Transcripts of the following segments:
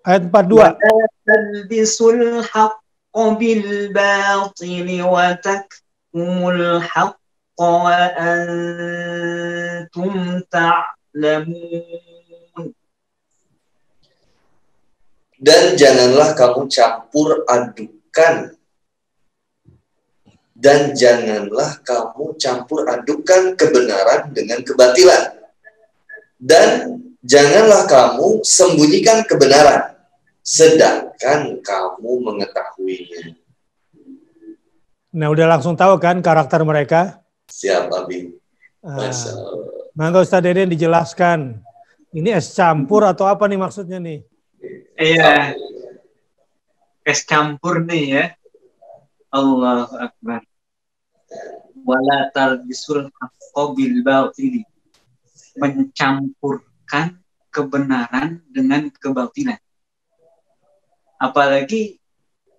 Ayat 42. ولا تلبسوا الحق بالباطل وتكتموا الحق وأنتم تعلمون. Dan janganlah kamu campur adukan. Dan janganlah kamu campur adukan kebenaran dengan kebatilan. Dan janganlah kamu sembunyikan kebenaran, sedangkan kamu mengetahuinya. Nah, udah langsung tahu kan karakter mereka? Siap, Abi. Masya Allah. Maka Ustaz Deden dijelaskan. Ini es campur atau apa nih maksudnya nih? Iya, es campur nih ya. Allahu Akbar. Wala talbisul haqqa bil batil. Mencampurkan kebenaran dengan kebatilan. Apalagi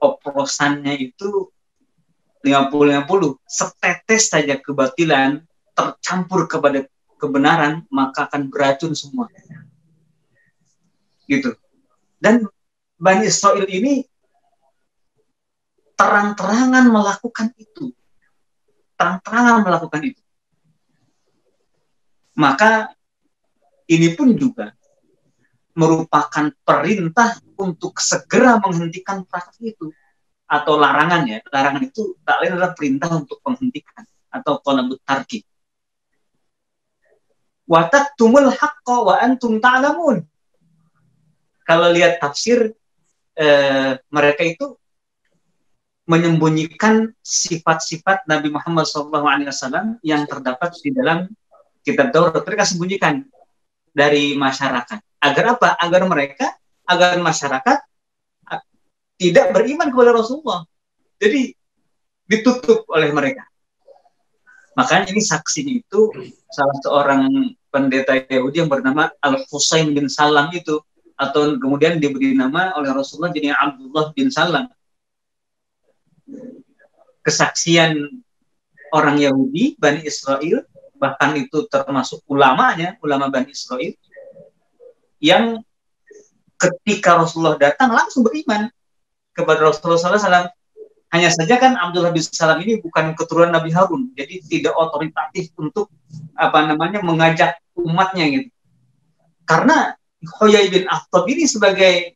oplosannya itu 50-50. Setetes saja kebatilan tercampur kepada kebenaran, maka akan beracun semua. Gitu. Dan Bani Israil ini terang-terangan melakukan itu. Terang-terangan melakukan itu. Maka ini pun juga merupakan perintah untuk segera menghentikan praktik itu. Atau larangan ya. Larangan itu tak lain adalah perintah untuk menghentikan. Atau qalabut tarki. Wa taktumul haqqa wa antum ta'lamun. Kalau lihat tafsir, mereka itu menyembunyikan sifat-sifat Nabi Muhammad SAW yang terdapat di dalam kitab Taurat. Mereka sembunyikan dari masyarakat. Agar apa? Agar masyarakat tidak beriman kepada Rasulullah. Jadi ditutup oleh mereka. Makanya ini saksinya itu salah seorang pendeta Yahudi yang bernama Al-Husain bin Salam itu. Atau kemudian diberi nama oleh Rasulullah jadi Abdullah bin Salam. Kesaksian orang Yahudi, Bani Israel, bahkan itu termasuk ulamanya, ulama Bani Israel, yang ketika Rasulullah datang langsung beriman kepada Rasulullah SAW. Hanya saja kan Abdullah bin Salam ini bukan keturunan Nabi Harun, jadi tidak otoritatif untuk mengajak umatnya gitu. Karena Huyai bin Akhtab ini sebagai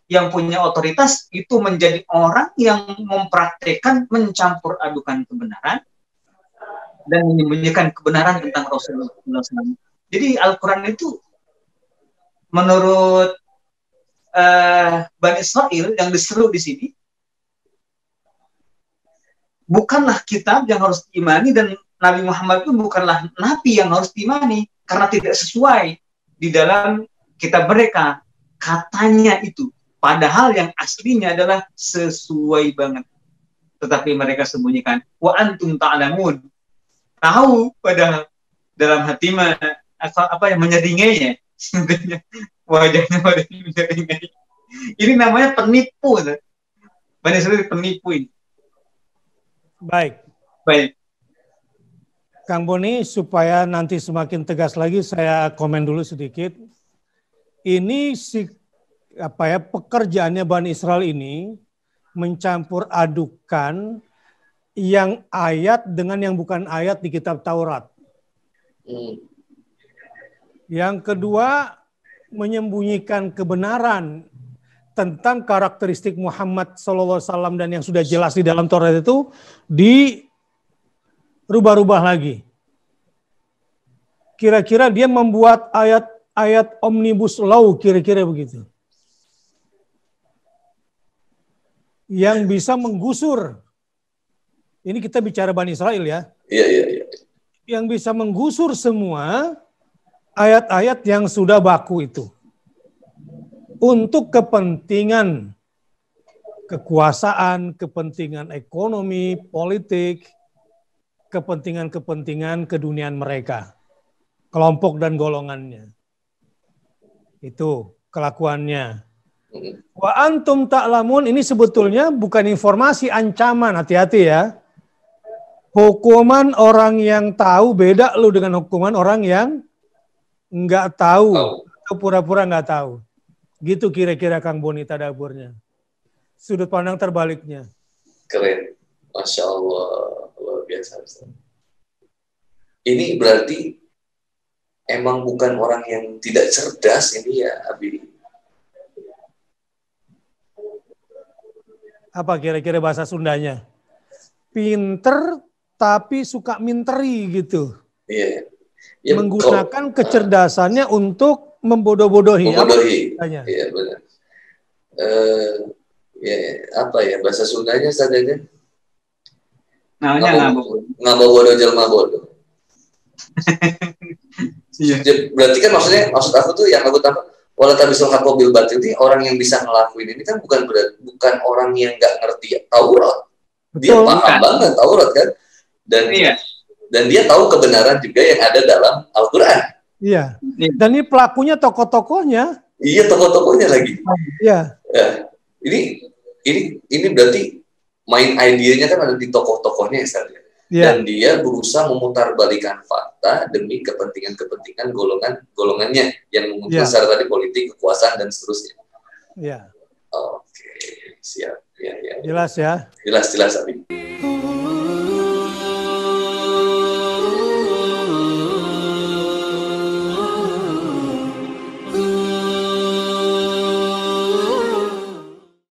yang punya otoritas itu menjadi orang yang mempraktekkan mencampur adukan kebenaran dan menyembunyikan kebenaran tentang Rasulullah SAW. Jadi Al-Quran itu menurut Bani Israil yang diseru di sini bukanlah kitab yang harus diimani dan Nabi Muhammad itu bukanlah nabi yang harus diimani karena tidak sesuai di dalam kitab mereka katanya itu, padahal yang aslinya adalah sesuai banget, tetapi mereka sembunyikan. Wa antum ta'lamun, tahu pada dalam hati menyeringai wajahnya menyeringai. Ini namanya penipu. Banyak sekali penipu ini. Baik. Kang Boni, supaya nanti semakin tegas lagi, saya komen dulu sedikit. Ini pekerjaannya Bani Israel ini mencampur adukan yang ayat dengan yang bukan ayat di kitab Taurat. Yang kedua, menyembunyikan kebenaran tentang karakteristik Muhammad SAW dan yang sudah jelas di dalam Taurat itu dirubah-rubah lagi. Kira-kira dia membuat ayat omnibus law, kira-kira begitu. Yang bisa menggusur. Ini kita bicara Bani Israel ya. Iya. Yang bisa menggusur semua ayat-ayat yang sudah baku itu. Untuk kepentingan kekuasaan, kepentingan ekonomi, politik, kepentingan-kepentingan keduniaan mereka. Kelompok dan golongannya. Itu kelakuannya. Wa antum ta'lamun ini sebetulnya bukan informasi, ancaman, hati-hati ya. Hukuman orang yang tahu beda lu dengan hukuman orang yang nggak tahu atau pura-pura nggak tahu. Gitu kira-kira Kang Boni tadaburnya. Sudut pandang terbaliknya. Keren. Masya Allah. Luar biasa. Ini berarti emang bukan orang yang tidak cerdas ini ya, Abi. Apa kira-kira bahasa Sundanya? Pinter tapi suka minteri gitu. Iya. Ya, menggunakan kecerdasannya untuk membodoh-bodohi. Membodohi. Apa Iya benar. Ya apa ya bahasa Sundanya sadanya? Namanya ngabobodo jelma bodoh. Iya. Berarti kan maksud aku tuh yang aku tangkap wala tabisul haqqa bil batil ini orang yang bisa ngelakuin ini kan bukan orang yang nggak ngerti Taurat. Dia paham banget Taurat kan. Dan dia tahu kebenaran juga yang ada dalam Al-Qur'an. Iya. Dan ini pelakunya tokoh-tokohnya. Iya, tokoh-tokohnya lagi. Iya. Ya. Ini berarti main idenya kan ada di tokoh-tokohnya ya, Ustaz. Dan dia berusaha memutarbalikan fakta demi kepentingan golongannya yang menguntungkan secara tadi politik, kekuasaan dan seterusnya. Iya. Oke, siap. Ya. Jelas ya. Jelas, Abi.